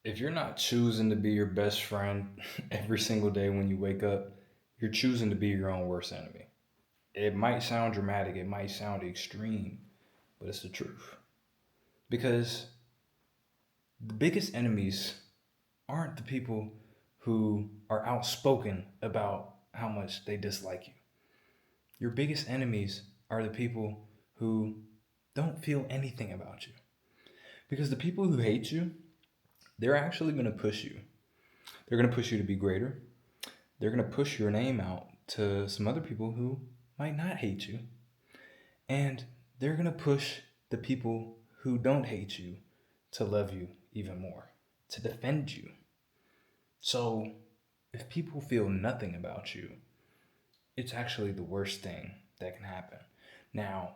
If you're not choosing to be your best friend every single day when you wake up, you're choosing to be your own worst enemy. It might sound dramatic, it might sound extreme, but it's the truth. Because the biggest enemies aren't the people who are outspoken about how much they dislike you. Your biggest enemies are the people who don't feel anything about you. Because the people who hate you, they're actually going to push you. They're going to push you to be greater. They're going to push your name out to some other people who might not hate you. And they're going to push the people who don't hate you to love you even more, to defend you. So if people feel nothing about you, it's actually the worst thing that can happen. Now,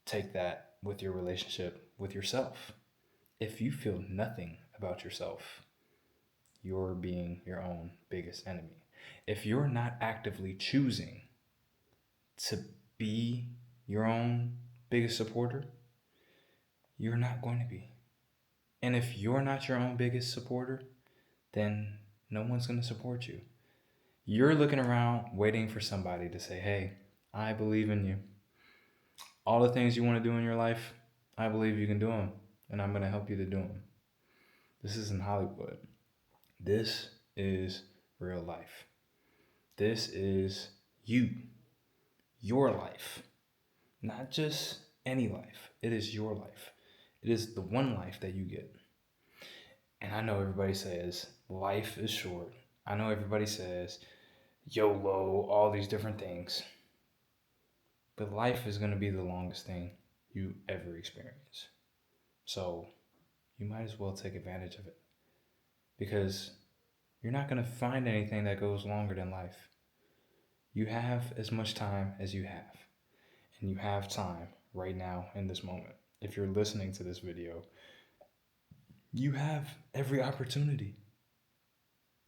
take that with your relationship with yourself. If you feel nothing about yourself, you're being your own biggest enemy. If you're not actively choosing to be your own biggest supporter, you're not going to be. And if you're not your own biggest supporter, then no one's going to support you. You're looking around waiting for somebody to say, hey, I believe in you. All the things you want to do in your life, I believe you can do them, and I'm going to help you to do them. This isn't Hollywood. This is real life. This is you, your life, not just any life. It is your life. It is the one life that you get. And I know everybody says life is short. I know everybody says YOLO, all these different things. But life is going to be the longest thing you ever experience. So you might as well take advantage of it because you're not going to find anything that goes longer than life. You have as much time as you have, and you have time right now in this moment. If you're listening to this video, you have every opportunity.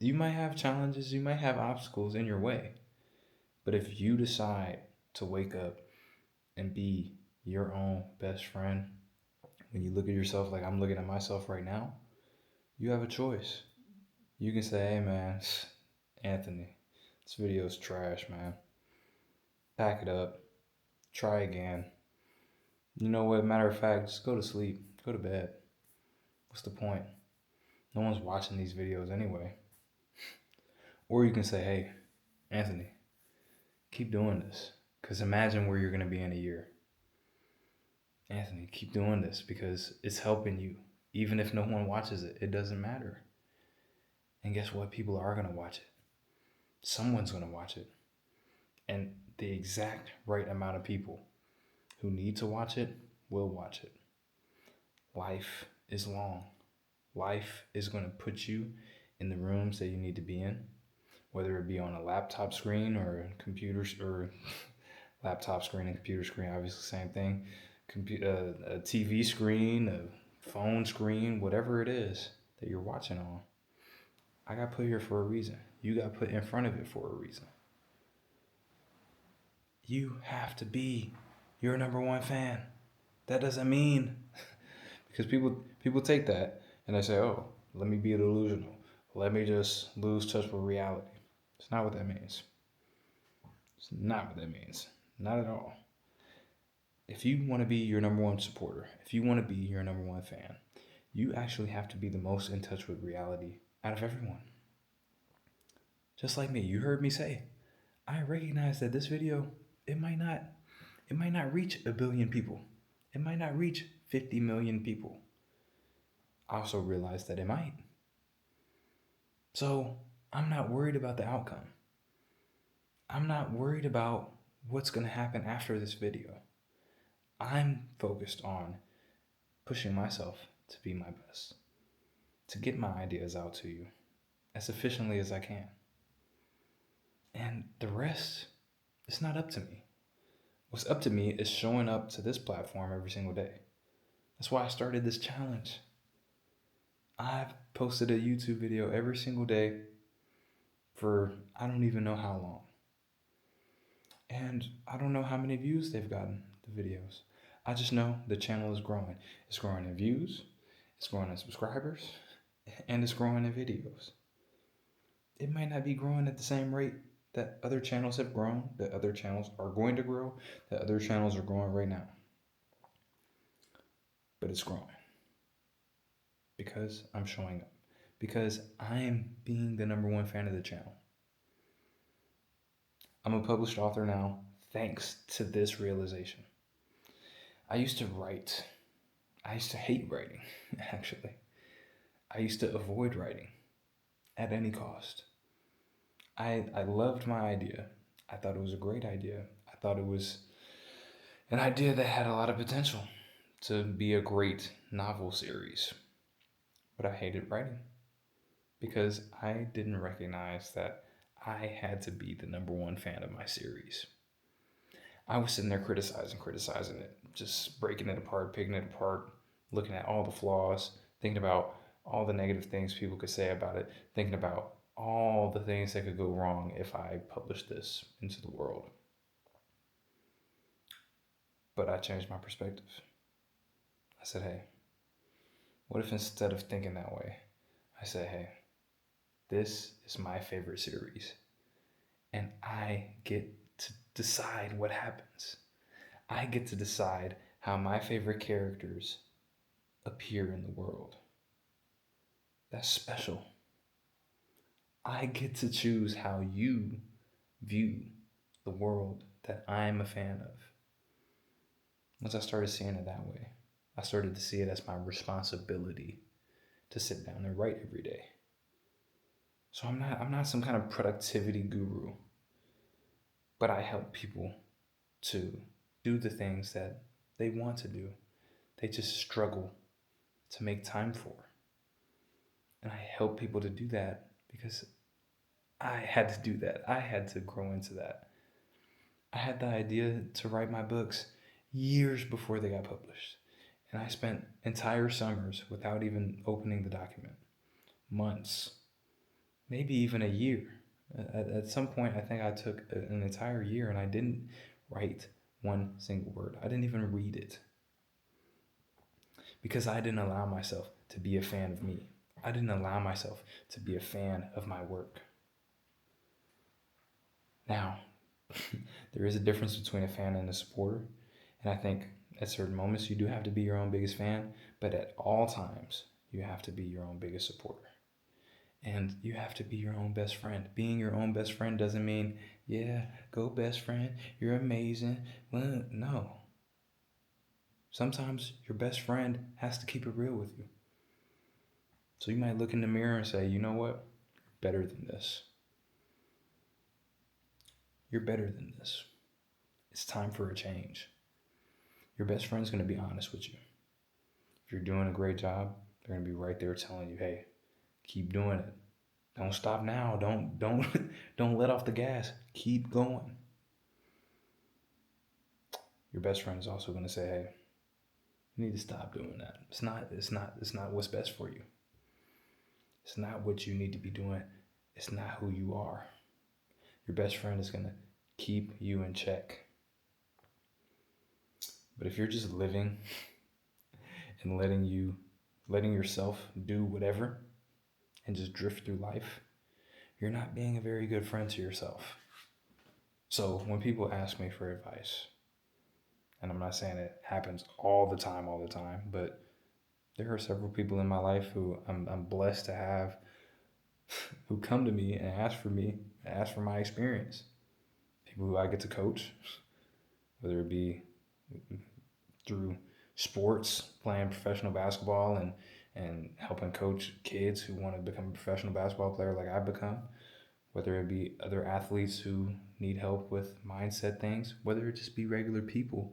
You might have challenges, you might have obstacles in your way, but if you decide to wake up and be your own best friend, when you look at yourself like I'm looking at myself right now, you have a choice. You can say, hey man, Anthony, this video is trash, man. Pack it up, try again. You know what? Matter of fact, just go to sleep, go to bed. What's the point? No one's watching these videos anyway. Or you can say, hey, Anthony, keep doing this. Because imagine where you're going to be in a year. Anthony, keep doing this because it's helping you. Even if no one watches it, it doesn't matter. And guess what? People are going to watch it. Someone's going to watch it. And the exact right amount of people who need to watch it will watch it. Life is long. Life is going to put you in the rooms that you need to be in, whether it be on a laptop screen or a computer or laptop screen and computer screen, obviously same thing. A TV screen, a phone screen, whatever it is that you're watching on. I got put here for a reason. You got put in front of it for a reason. You have to be your number one fan. That doesn't mean because people take that and they say, "Oh, let me be delusional. Let me just lose touch with reality." It's not what that means. It's not what that means. Not at all. If you want to be your number one supporter, if you want to be your number one fan, you actually have to be the most in touch with reality out of everyone. Just like me, you heard me say, I recognize that this video, it might not reach 1 billion people. It might not reach 50 million people. I also realize that it might. So I'm not worried about the outcome. I'm not worried about what's going to happen after this video. I'm focused on pushing myself to be my best, to get my ideas out to you as efficiently as I can. And the rest, it's not up to me. What's up to me is showing up to this platform every single day. That's why I started this challenge. I've posted a YouTube video every single day for I don't even know how long. And I don't know how many views they've gotten, the videos. I just know the channel is growing. It's growing in views, it's growing in subscribers, and it's growing in videos. It might not be growing at the same rate that other channels have grown, that other channels are going to grow, that other channels are growing right now. But it's growing because I'm showing up, because I'm being the number one fan of the channel. I'm a published author now thanks to this realization. I used to write. I used to hate writing, actually. I used to avoid writing at any cost. I loved my idea. I thought it was a great idea. I thought it was an idea that had a lot of potential to be a great novel series. But I hated writing because I didn't recognize that I had to be the number one fan of my series. I was sitting there criticizing it, just breaking it apart, picking it apart, looking at all the flaws, thinking about all the negative things people could say about it, thinking about all the things that could go wrong if I published this into the world. But I changed my perspective. I said, hey, what if instead of thinking that way, I said, hey, this is my favorite series, and I get to decide what happens. I get to decide how my favorite characters appear in the world. That's special. I get to choose how you view the world that I'm a fan of. Once I started seeing it that way, I started to see it as my responsibility to sit down and write every day. So I'm not some kind of productivity guru, but I help people to do the things that they want to do. They just struggle to make time for. And I help people to do that because I had to do that. I had to grow into that. I had the idea to write my books years before they got published. And I spent entire summers without even opening the document. Months, maybe even a year. At some point, I think I took an entire year and I didn't write one single word. I didn't even read it because I didn't allow myself to be a fan of me. I didn't allow myself to be a fan of my work. Now, there is a difference between a fan and a supporter. And I think at certain moments you do have to be your own biggest fan, but at all times you have to be your own biggest supporter. And you have to be your own best friend. Being your own best friend doesn't mean, yeah, go best friend, you're amazing. Well, no. Sometimes your best friend has to keep it real with you. So you might look in the mirror and say, you know what? You're better than this. You're better than this. It's time for a change. Your best friend's going to be honest with you. If you're doing a great job, they're going to be right there telling you, hey, keep doing it. Don't stop now. Don't don't let off the gas. Keep going. Your best friend is also going to say, hey, you need to stop doing that. It's not what's best for you. It's not what you need to be doing. It's not who you are. Your best friend is going to keep you in check. But if you're just living and letting yourself do whatever and just drift through life, you're not being a very good friend to yourself. So when people ask me for advice, and I'm not saying it happens all the time, but there are several people in my life who I'm blessed to have who come to me and ask for my experience. People who I get to coach, whether it be through sports, playing professional basketball and helping coach kids who want to become a professional basketball player like I've become, whether it be other athletes who need help with mindset things, whether it just be regular people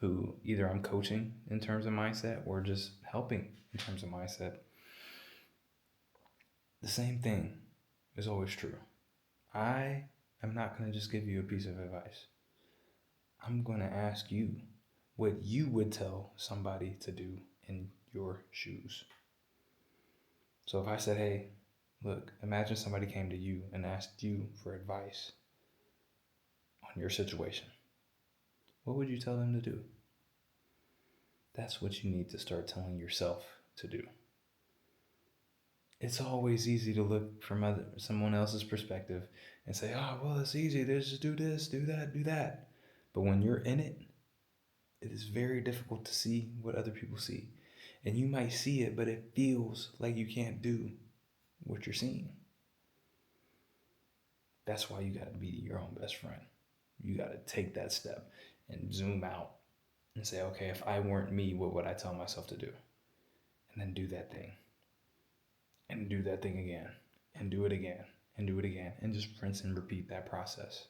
who either I'm coaching in terms of mindset or just helping in terms of mindset. The same thing is always true. I am not going to just give you a piece of advice. I'm going to ask you what you would tell somebody to do in your shoes. So if I said, hey, look, imagine somebody came to you and asked you for advice on your situation. What would you tell them to do? That's what you need to start telling yourself to do. It's always easy to look from someone else's perspective and say, oh, well, it's easy. Just do this, do that, do that. But when you're in it, it is very difficult to see what other people see. And you might see it, but it feels like you can't do what you're seeing. That's why you got to be your own best friend. You got to take that step and zoom out and say, okay, if I weren't me, what would I tell myself to do? And then do that thing. And do that thing again. And do it again. And do it again. And just rinse and repeat that process.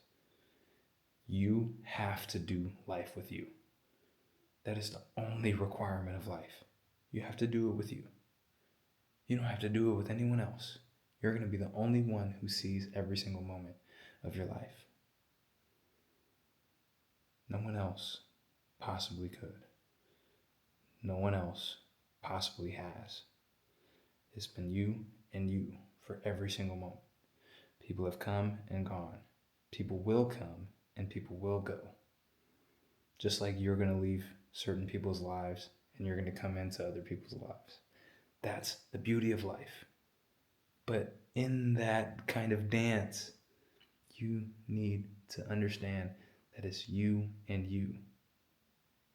You have to do life with you. That is the only requirement of life. You have to do it with you. You don't have to do it with anyone else. You're going to be the only one who sees every single moment of your life. No one else possibly could. No one else possibly has. It's been you and you for every single moment. People have come and gone. People will come and people will go. Just like you're going to leave certain people's lives and you're going to come into other people's lives. That's the beauty of life. But in that kind of dance, you need to understand that it's you and you.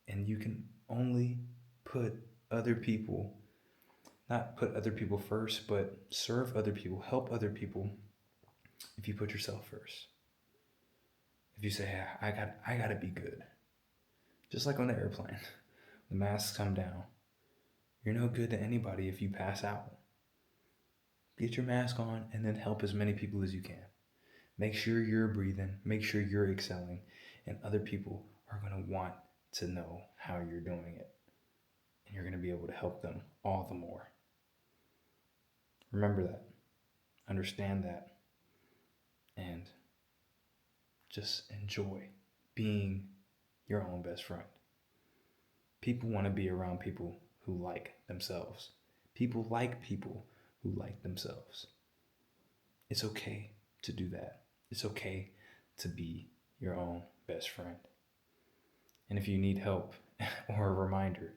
And you can only put other people, not put other people first, but serve other people, help other people if you put yourself first. If you say, I got to be good. Just like on the airplane, the masks come down. You're no good to anybody if you pass out. Get your mask on and then help as many people as you can. Make sure you're breathing, make sure you're excelling, and other people are going to want to know how you're doing it. And you're going to be able to help them all the more. Remember that. Understand that. And just enjoy being your own best friend. People want to be around people who like themselves. People like people who like themselves. It's okay to do that. It's okay to be your own best friend. And if you need help or a reminder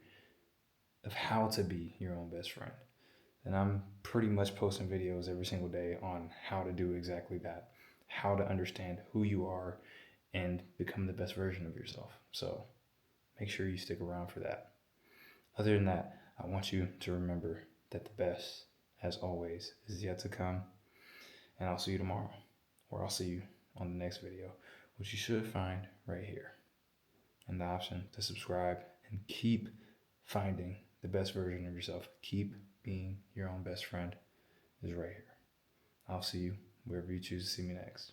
of how to be your own best friend, then I'm pretty much posting videos every single day on how to do exactly that, how to understand who you are and become the best version of yourself. So make sure you stick around for that. Other than that, I want you to remember that the best, as always, is yet to come. And I'll see you tomorrow, or I'll see you on the next video, which you should find right here. And the option to subscribe and keep finding the best version of yourself, keep being your own best friend, is right here. I'll see you wherever you choose to see me next.